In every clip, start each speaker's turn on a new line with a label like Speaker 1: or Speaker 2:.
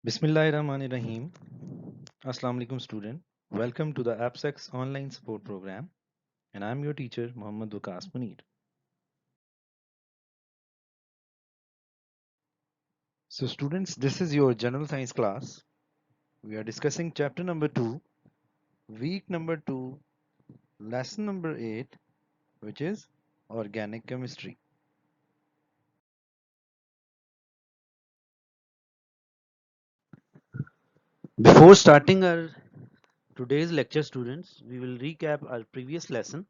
Speaker 1: Bismillahirrahmanirrahim. Assalamu alaikum student. Welcome to the AppSex online support program and I'm your teacher Muhammad Wakas Munir. So students, this is your general science class. We are discussing chapter number 2, week number 2, lesson number 8, which is organic chemistry. Before starting our today's lecture students, we will recap our previous lesson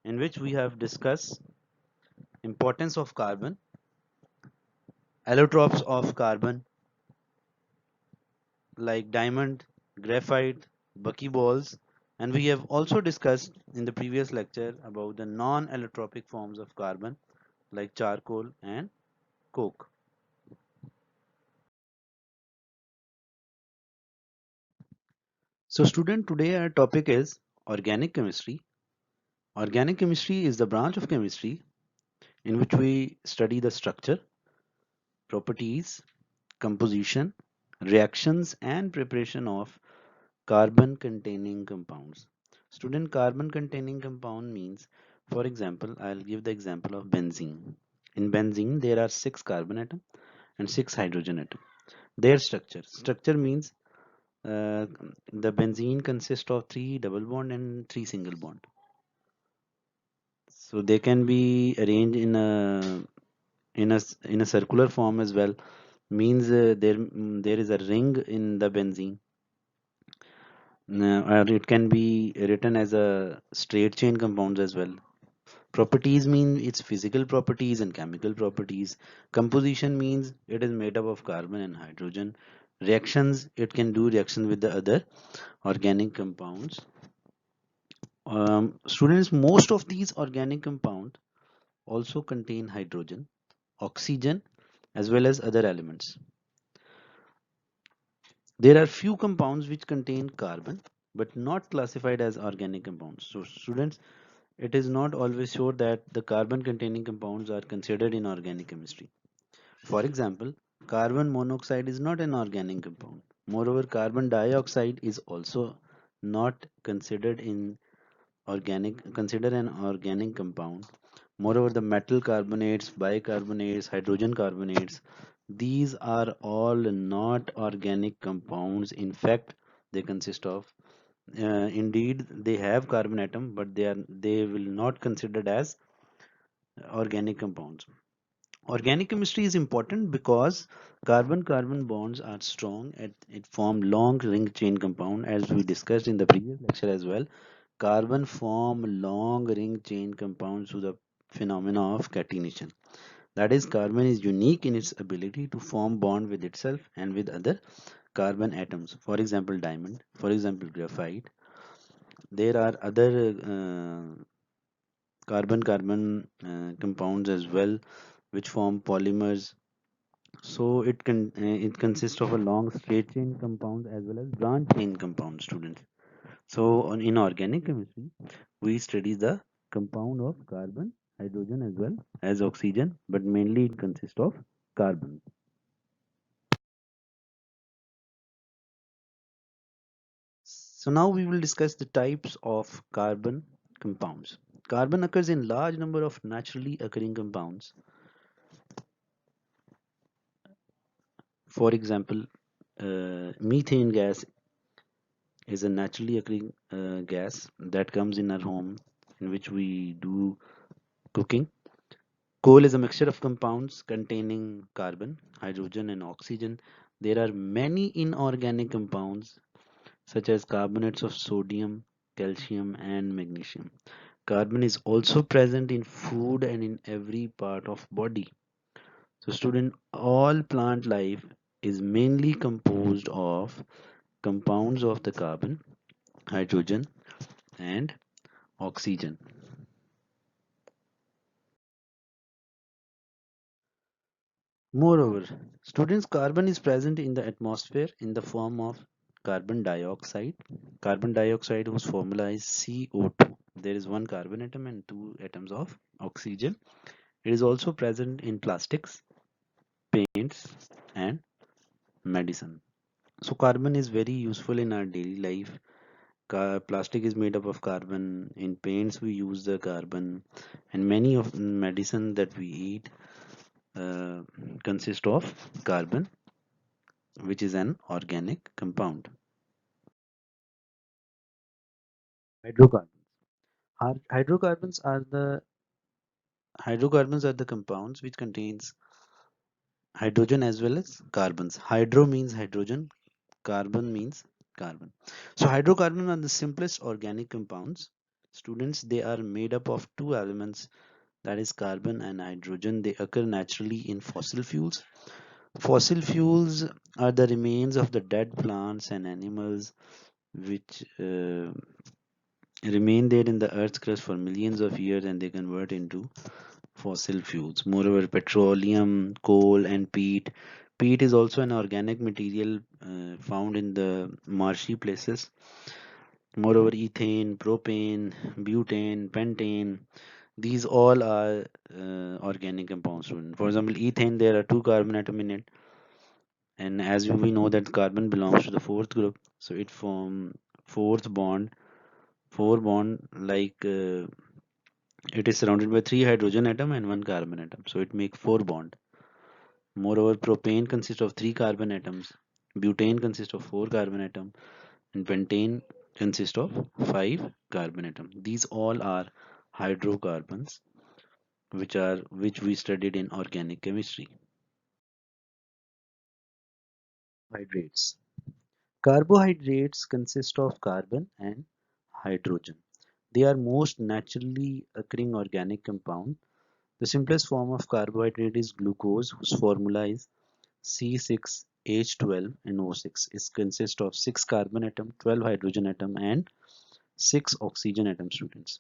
Speaker 1: in which we have discussed importance of carbon, allotropes of carbon like diamond, graphite, buckyballs, and we have also discussed in the previous lecture about the non-allotropic forms of carbon like charcoal and coke. So student, today our topic is organic chemistry. Organic chemistry is the branch of chemistry in which we study the structure, properties, composition, reactions and preparation of carbon containing compounds. Student, carbon containing compound means, for example, I'll give the example of benzene. In benzene, there are 6 carbon atom and 6 hydrogen atom. Their structure means the benzene consists of 3 double bond and 3 single bond. So they can be arranged in a circular form as well. Means there is a ring in the benzene, or it can be written as a straight chain compounds as well. Properties mean its physical properties and chemical properties. Composition means it is made up of carbon and hydrogen. Reactions, it can do reaction with the other organic compounds. Students, most of these organic compounds also contain hydrogen, oxygen, as well as other elements. There are few compounds which contain carbon but not classified as organic compounds. So students, it is not always sure that the carbon containing compounds are considered in organic chemistry. For example, carbon monoxide is not an organic compound. Moreover, carbon dioxide is also not considered an organic compound. Moreover, the metal carbonates, bicarbonates, hydrogen carbonates, these are all not organic compounds. In fact, they consist of indeed they have carbon atom, but they will not considered as organic compounds. Organic chemistry is important because carbon-carbon bonds are strong and it form long ring chain compound, as we discussed in the previous lecture as well. Carbon form long ring chain compounds through the phenomena of catenation. That is, carbon is unique in its ability to form bond with itself and with other carbon atoms. For example, diamond. For example, graphite. There are other carbon-carbon compounds as well, which form polymers. So it consists of a long straight chain compound as well as branch chain compound, students. So in organic chemistry, we study the compound of carbon, hydrogen as well as oxygen, but mainly it consists of carbon. So now we will discuss the types of carbon compounds. Carbon occurs in large number of naturally occurring compounds. For example, methane gas is a naturally occurring gas that comes in our home in which we do cooking. Coal is a mixture of compounds containing carbon, hydrogen, and oxygen. There are many inorganic compounds such as carbonates of sodium, calcium, and magnesium. Carbon is also present in food and in every part of body. So student, all plant life is mainly composed of compounds of the carbon, hydrogen, and oxygen. Moreover, students, carbon is present in the atmosphere in the form of carbon dioxide. Carbon dioxide whose formula is CO2. There is one carbon atom and two atoms of oxygen. It is also present in plastics, paints, and medicine. So carbon is very useful in our daily life. Plastic is made up of carbon. In paints we use the carbon, and many of medicine that we eat uh, consist of carbon, which is an organic compound. Hydrocarbons. Hydrocarbons are the compounds which contains hydrogen as well as carbons. Hydro means hydrogen, carbon means carbon. So hydrocarbons are the simplest organic compounds. Students, they are made up of two elements, that is carbon and hydrogen. They occur naturally in fossil fuels. Fossil fuels are the remains of the dead plants and animals which remain there in the earth's crust for millions of years, and they convert into fossil fuels. Moreover, petroleum, coal, and peat. Peat is also an organic material found in the marshy places. Moreover, ethane, propane, butane, pentane, these all are organic compounds. For example, ethane, there are two carbon atoms in it, and as we know that carbon belongs to the fourth group, so it form fourth bond, four bond like it is surrounded by three hydrogen atom and one carbon atom, so it make four bond. Moreover, propane consists of three carbon atoms, butane consists of four carbon atom, and pentane consists of five carbon atom. These all are hydrocarbons, which we studied in organic chemistry. Hydrates. Carbohydrates consist of carbon and hydrogen. They are most naturally occurring organic compound. The simplest form of carbohydrate is glucose, whose formula is C6H12 and O6. It consists of 6 carbon atom, 12 hydrogen atom, and 6 oxygen atom, students.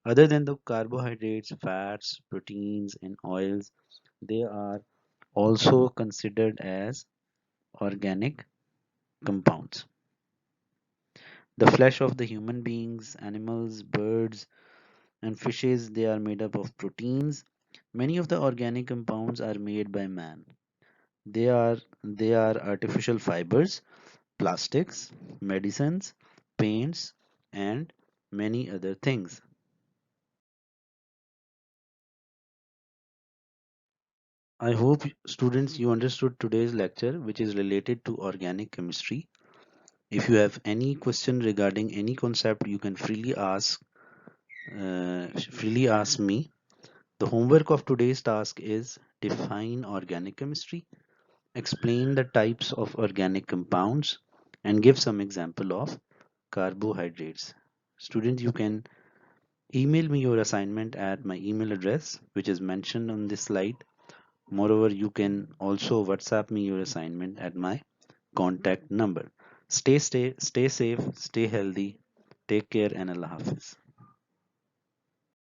Speaker 1: Other than the carbohydrates, fats, proteins, and oils, they are also considered as organic compounds. The flesh of the human beings, animals, birds, and fishes, they are made up of proteins. Many of the organic compounds are made by man. They are artificial fibers, plastics, medicines, paints, and many other things. I hope students you understood today's lecture, which is related to organic chemistry. If you have any question regarding any concept, you can freely ask me. The homework of today's task is define organic chemistry, explain the types of organic compounds, and give some example of carbohydrates. Student, you can email me your assignment at my email address, which is mentioned on this slide. Moreover, you can also WhatsApp me your assignment at my contact number. Stay safe, stay healthy. Take care, and Allah Hafiz.